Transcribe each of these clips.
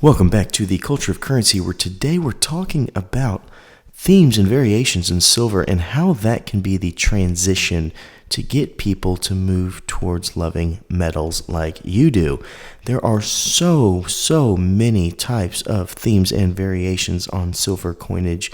Welcome back to the Culture of Currency, where today we're talking about themes and variations in silver and how that can be the transition to get people to move towards loving metals like you do. There are so many types of themes and variations on silver coinage,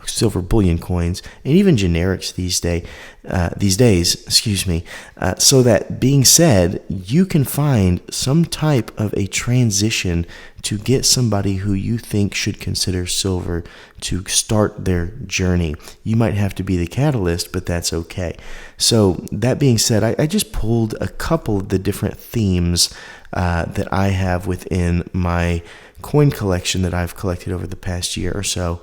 silver bullion coins, and even generics these days. So that being said, you can find some type of a transition to get somebody who you think should consider silver to start their journey. You might have to be the catalyst, but that's okay. So that being said, I just pulled a couple of the different themes that I have within my coin collection that I've collected over the past year or so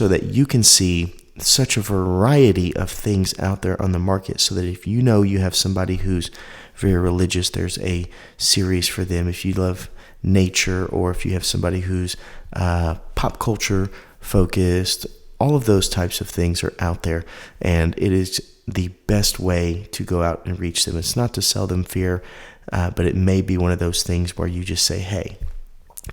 that you can see such a variety of things out there on the market, so that if you know you have somebody who's very religious, there's a series for them. If you love nature, or if you have somebody who's pop culture focused, all of those types of things are out there, and it is the best way to go out and reach them. It's not to sell them fear, but it may be one of those things where you just say, hey,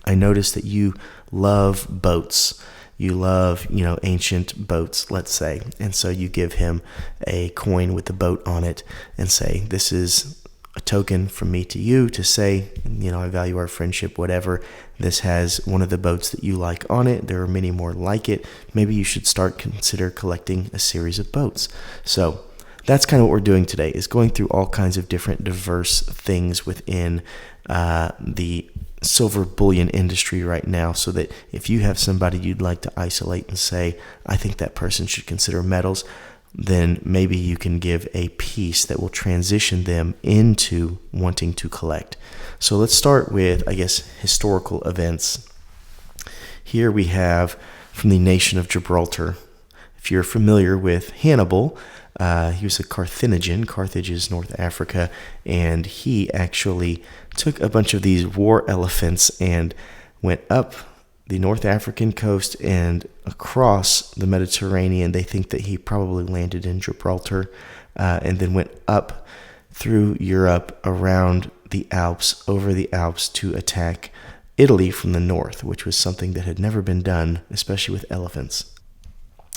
I noticed that you love boats. You love, ancient boats, let's say. And so you give him a coin with the boat on it and say, this is a token from me to you to say, I value our friendship, whatever. This has one of the boats that you like on it. There are many more like it. Maybe you should consider collecting a series of boats. So that's kind of what we're doing today, is going through all kinds of different diverse things within the silver bullion industry right now, so that if you have somebody you'd like to isolate and say, I think that person should consider metals, then maybe you can give a piece that will transition them into wanting to collect. So let's start with, historical events. Here we have from the nation of Gibraltar. If you're familiar with Hannibal, he was a Carthaginian. Carthage is North Africa, and he actually took a bunch of these war elephants and went up the North African coast and across the Mediterranean. They think that he probably landed in Gibraltar, and then went up through Europe, around the Alps, over the Alps, to attack Italy from the north, which was something that had never been done, especially with elephants.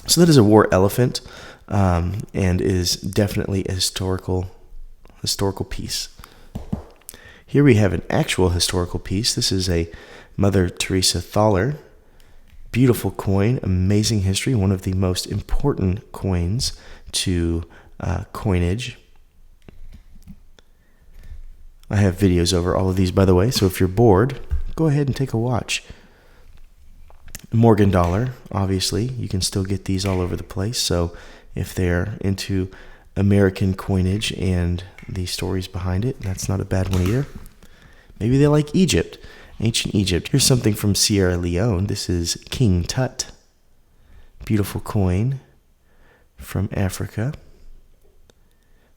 So that is a war elephant, and is definitely a historical piece. Here we have an actual historical piece. This is a Mother Teresa Thaler. Beautiful coin, amazing history, one of the most important coins to coinage. I have videos over all of these, by the way, so if you're bored, go ahead and take a watch. Morgan dollar, obviously, you can still get these all over the place, so if they're into American coinage and the stories behind it, that's not a bad one either. Maybe they like Egypt, ancient Egypt. Here's something from Sierra Leone. This is King Tut. Beautiful coin from Africa.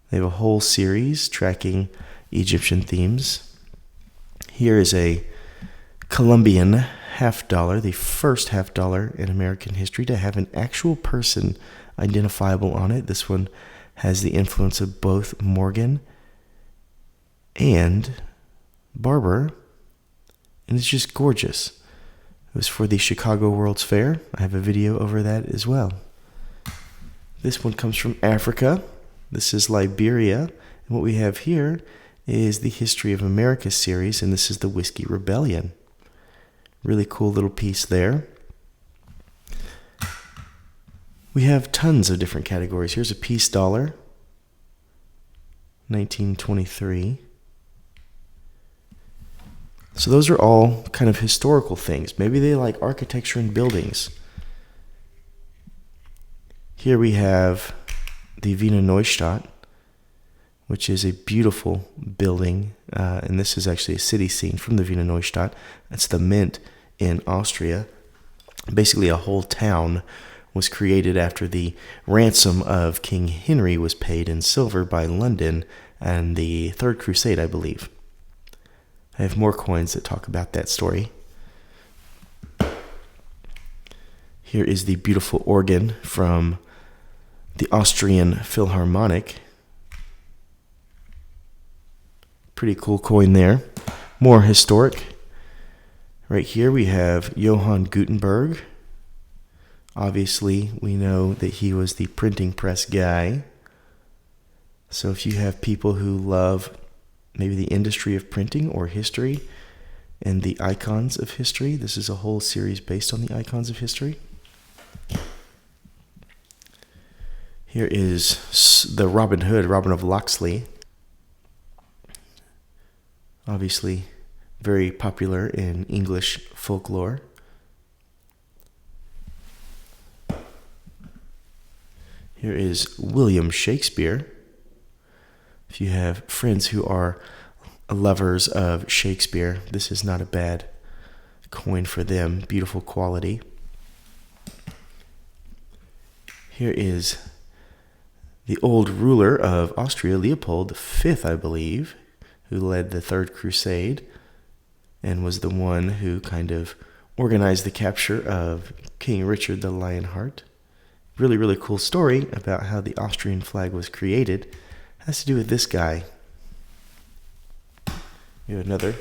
They have a whole series tracking Egyptian themes. Here is a Colombian half dollar, the first half dollar in American history to have an actual person identifiable on it. This one has the influence of both Morgan and Barber, and it's just gorgeous. It was for the Chicago World's Fair. I have a video over that as well. This one comes from Africa. This is Liberia, and what we have here is the History of America series, and this is the Whiskey Rebellion. Really cool little piece there. We have tons of different categories. Here's a peace dollar, 1923. So those are all kind of historical things. Maybe they like architecture and buildings. Here we have the Wiener Neustadt, which is a beautiful building. And this is actually a city scene from the Wiener Neustadt. That's the Mint in Austria. Basically, a whole town was created after the ransom of King Henry was paid in silver by London and the Third Crusade, I believe. I have more coins that talk about that story. Here is the beautiful organ from the Austrian Philharmonic. Pretty cool coin there. More historic. Right here we have Johann Gutenberg. Obviously, we know that he was the printing press guy. So if you have people who love maybe the industry of printing or history and the icons of history, this is a whole series based on the icons of history. Here is the Robin Hood, Robin of Locksley. Obviously, very popular in English folklore. Here is William Shakespeare. If you have friends who are lovers of Shakespeare, this is not a bad coin for them. Beautiful quality. Here is the old ruler of Austria, Leopold V, I believe, who led the Third Crusade and was the one who kind of organized the capture of King Richard the Lionheart. Really, really cool story about how the Austrian flag was created. It has to do with this guy. We have another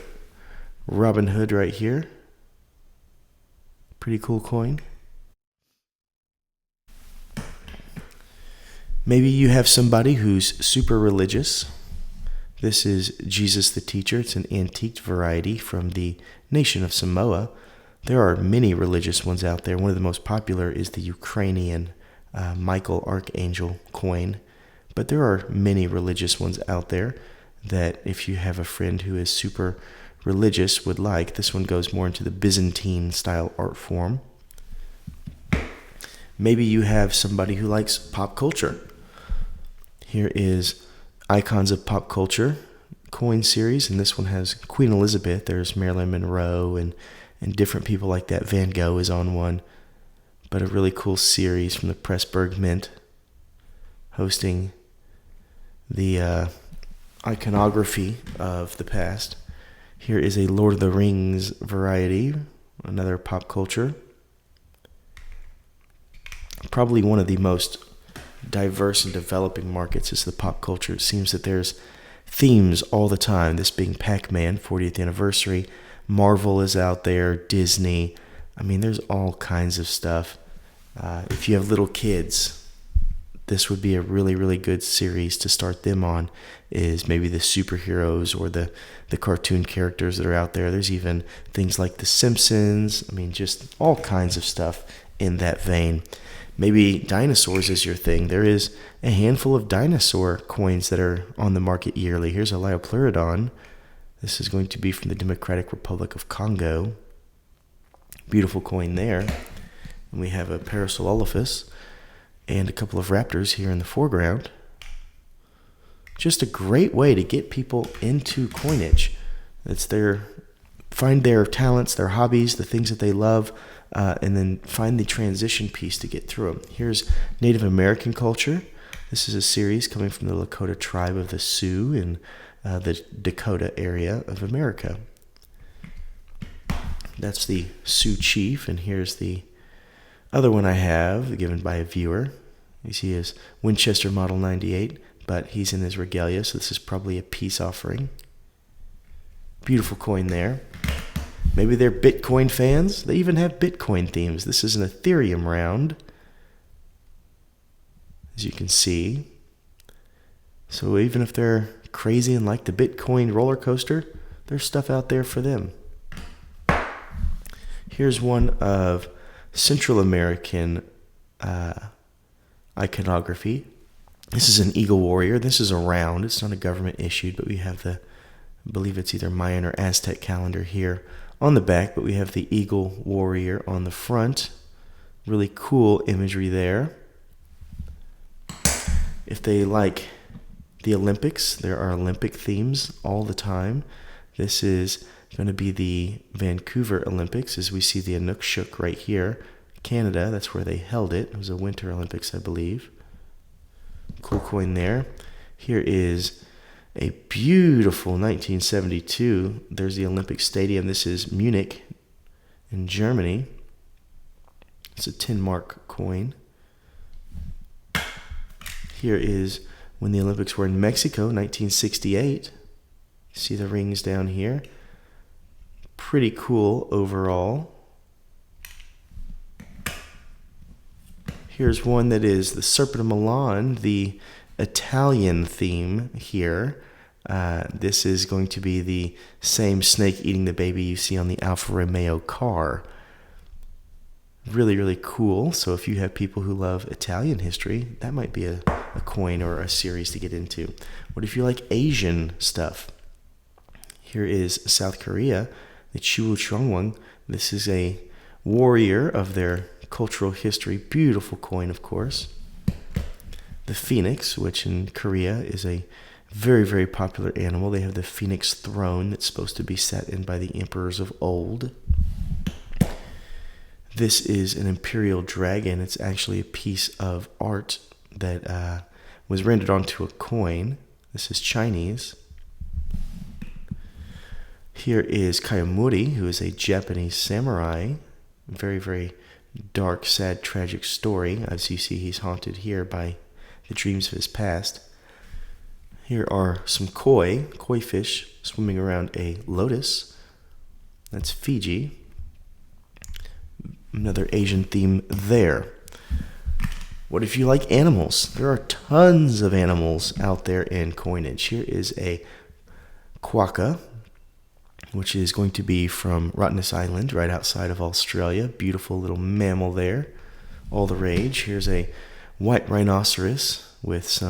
Robin Hood right here. Pretty cool coin. Maybe you have somebody who's super religious. This is Jesus the Teacher. It's an antiqued variety from the nation of Samoa. There are many religious ones out there. One of the most popular is the Ukrainian Michael Archangel coin. But there are many religious ones out there that if you have a friend who is super religious would like. This one goes more into the Byzantine style art form. Maybe you have somebody who likes pop culture. Here is Icons of Pop Culture coin series, and this one has Queen Elizabeth. There's Marilyn Monroe and different people like that. Van Gogh is on one, but a really cool series from the Pressburg Mint hosting the iconography of the past. Here is a Lord of the Rings variety, another pop culture. Probably one of the most diverse and developing markets is the pop culture. It seems that there's themes all the time, this being Pac-Man, 40th anniversary. Marvel is out there, Disney. I mean, there's all kinds of stuff. If you have little kids, this would be a really, really good series to start them on, is maybe the superheroes or the cartoon characters that are out there. There's even things like The Simpsons. I mean, just all kinds of stuff in that vein. Maybe dinosaurs is your thing. There is a handful of dinosaur coins that are on the market yearly. Here's a Liopleurodon. This is going to be from the Democratic Republic of Congo. Beautiful coin there. And we have a Parasaurolophus and a couple of raptors here in the foreground. Just a great way to get people into coinage. It's find their talents, their hobbies, the things that they love, and then find the transition piece to get through them. Here's Native American culture. This is a series coming from the Lakota tribe of the Sioux in the Dakota area of America. That's the Sioux chief, and here's the other one I have, given by a viewer. You see his Winchester Model 98, but he's in his regalia, so this is probably a peace offering. Beautiful coin there. Maybe they're Bitcoin fans. They even have Bitcoin themes. This is an Ethereum round, as you can see. So even if they're crazy and like the Bitcoin roller coaster, there's stuff out there for them. Here's one of Central American iconography. This is an Eagle Warrior. This is a round. It's not a government issued, but we have I believe it's either Mayan or Aztec calendar here on the back, but we have the Eagle Warrior on the front. Really cool imagery there. If they like the Olympics, there are Olympic themes all the time. This is going to be the Vancouver Olympics, as we see the Inukshuk right here. Canada, that's where they held it. It was a Winter Olympics, I believe. Cool coin there. Here is a beautiful 1972. There's the Olympic Stadium. This is Munich in Germany. It's a 10 mark coin. Here is when the Olympics were in Mexico, 1968. See the rings down here. Pretty cool overall. Here's one that is the Serpent of Milan, the Italian theme here. This is going to be the same snake eating the baby you see on the Alfa Romeo car. Really, really cool. So if you have people who love Italian history, that might be a coin or a series to get into. What if you like Asian stuff? Here is South Korea, the Chiwu Chongwon. This is a warrior of their cultural history. Beautiful coin, of course. The phoenix, which in Korea is a very, very popular animal. They have the phoenix throne that's supposed to be sat in by the emperors of old. This is an imperial dragon. It's actually a piece of art that was rendered onto a coin. This is Chinese. Here is Kayamuri, who is a Japanese samurai. Very, very dark, sad, tragic story. As you see, he's haunted here by the dreams of his past. Here are some koi fish swimming around a lotus. That's Fiji. Another Asian theme there. What if you like animals? There are tons of animals out there in coinage. Here is a quokka, which is going to be from Rottnest Island, right outside of Australia. Beautiful little mammal there. All the rage. Here's a white rhinoceros with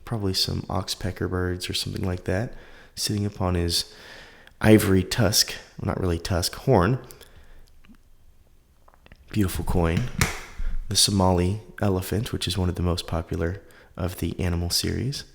probably some oxpecker birds or something like that, sitting upon his ivory tusk. Well, not really tusk, horn. Beautiful coin. The Somali elephant, which is one of the most popular of the animal series.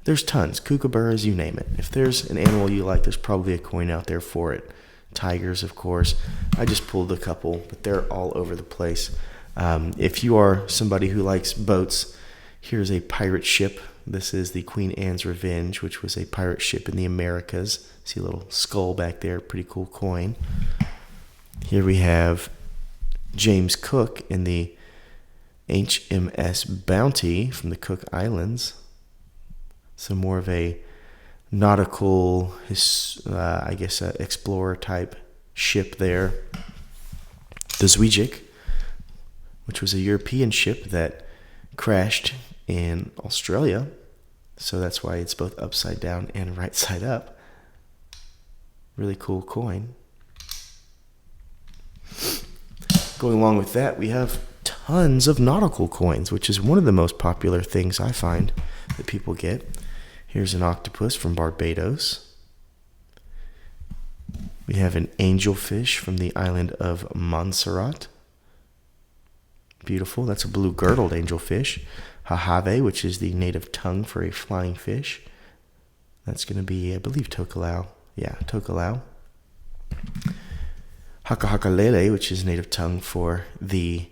There's tons. Kookaburras, you name it. If there's an animal you like, there's probably a coin out there for it. Tigers, of course. I just pulled a couple, but they're all over the place. If you are somebody who likes boats, here's a pirate ship. This is the Queen Anne's Revenge, which was a pirate ship in the Americas. See a little skull back there. Pretty cool coin. Here we have James Cook in the HMS Bounty from the Cook Islands. So more of a nautical, explorer type ship there. The Zwijik, which was a European ship that crashed in Australia. So that's why it's both upside down and right side up. Really cool coin. Going along with that, we have tons of nautical coins, which is one of the most popular things I find that people get. Here's an octopus from Barbados. We have an angelfish from the island of Montserrat. Beautiful. That's a blue-girdled angelfish. Hahave, which is the native tongue for a flying fish. That's going to be, I believe, tokelau. Yeah, tokelau. Hakahakalele, which is native tongue for the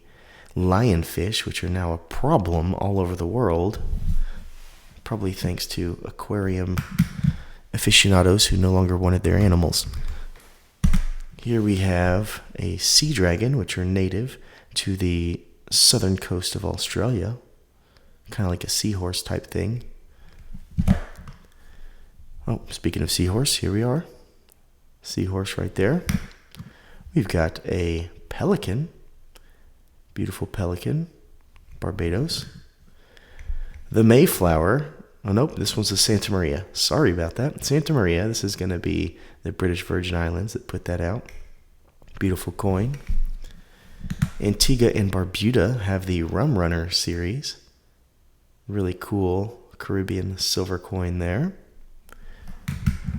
lionfish, which are now a problem all over the world. Probably thanks to aquarium aficionados who no longer wanted their animals. Here we have a sea dragon, which are native to the southern coast of Australia. Kind of like a seahorse type thing. Oh, speaking of seahorse, here we are. Seahorse right there. We've got a pelican. Beautiful pelican. Barbados. The Mayflower. Oh, nope, this one's the Santa Maria. Sorry about that. Santa Maria. This is going to be the British Virgin Islands that put that out. Beautiful coin. Antigua and Barbuda have the Rum Runner series. Really cool Caribbean silver coin there.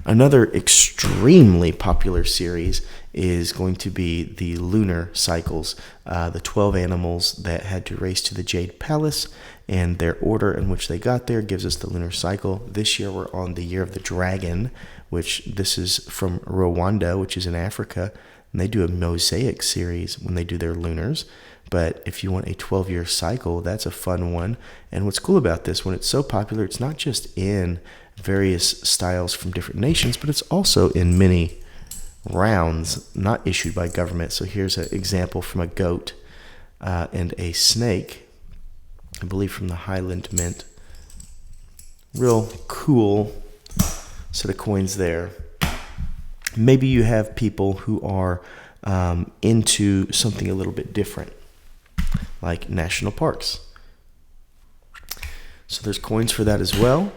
Another extremely popular series is going to be the lunar cycles, the 12 animals that had to race to the Jade Palace, and their order in which they got there gives us the lunar cycle. This year we're on the Year of the Dragon, which this is from Rwanda, which is in Africa, and they do a mosaic series when they do their lunars. But if you want a 12-year cycle, that's a fun one. And what's cool about this, when it's so popular, it's not just in various styles from different nations, but it's also in many rounds not issued by government. So here's an example from a goat and a snake, I believe from the Highland Mint. Real cool set of coins there. Maybe you have people who are into something a little bit different, like national parks. So there's coins for that as well.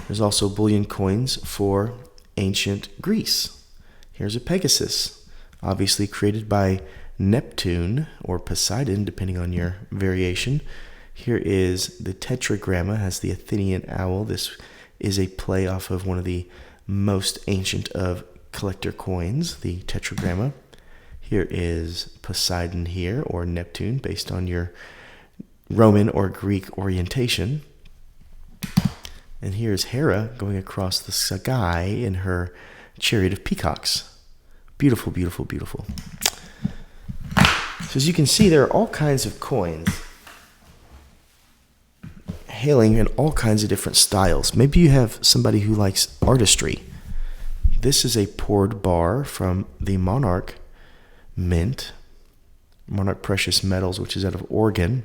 There's also bullion coins for ancient Greece. Here's a Pegasus, obviously created by Neptune or Poseidon, depending on your variation. Here is the tetragramma, has the Athenian owl. This is a play off of one of the most ancient of collector coins, the tetragramma. Here is Poseidon here, or Neptune, based on your Roman or Greek orientation. And here's Hera going across the sky in her chariot of peacocks. Beautiful, beautiful, beautiful. So as you can see, there are all kinds of coins hailing in all kinds of different styles. Maybe you have somebody who likes artistry. This is a poured bar from the Monarch Mint, Monarch Precious Metals, which is out of Oregon,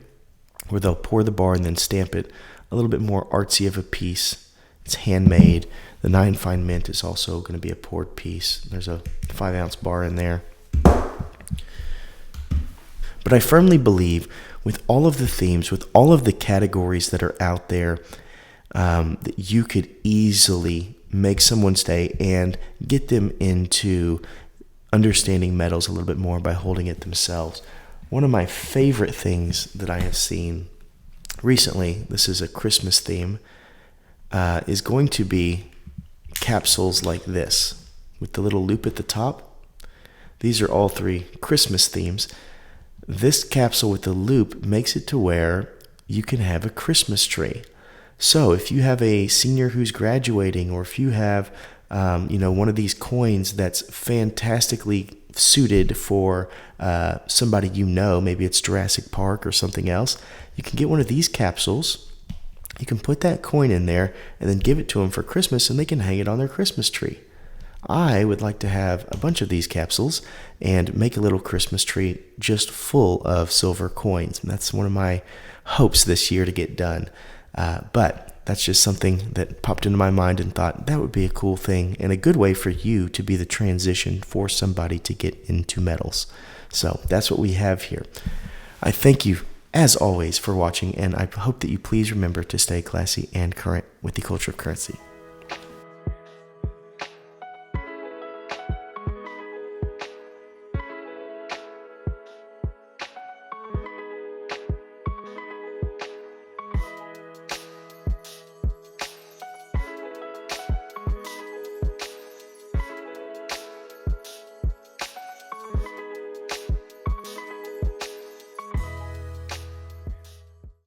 where they'll pour the bar and then stamp it. A little bit more artsy of a piece. It's handmade. The 9 Fine Mint is also going to be a poured piece. There's a 5-ounce bar in there. But I firmly believe with all of the themes, with all of the categories that are out there, that you could easily make someone's day and get them into understanding metals a little bit more by holding it themselves. One of my favorite things that I have seen recently, this is a Christmas theme, is going to be capsules like this with the little loop at the top. These are all 3 Christmas themes. This capsule with the loop makes it to where you can have a Christmas tree. So if you have a senior who's graduating, or if you have one of these coins that's fantastically suited for somebody maybe it's Jurassic Park or something else, you can get one of these capsules. You can put that coin in there and then give it to them for Christmas, and they can hang it on their Christmas tree. I would like to have a bunch of these capsules and make a little Christmas tree just full of silver coins. And that's one of my hopes this year to get done. But that's just something that popped into my mind and thought that would be a cool thing and a good way for you to be the transition for somebody to get into metals. So that's what we have here. I thank you, as always, for watching, and I hope that you please remember to stay classy and current with the culture of currency.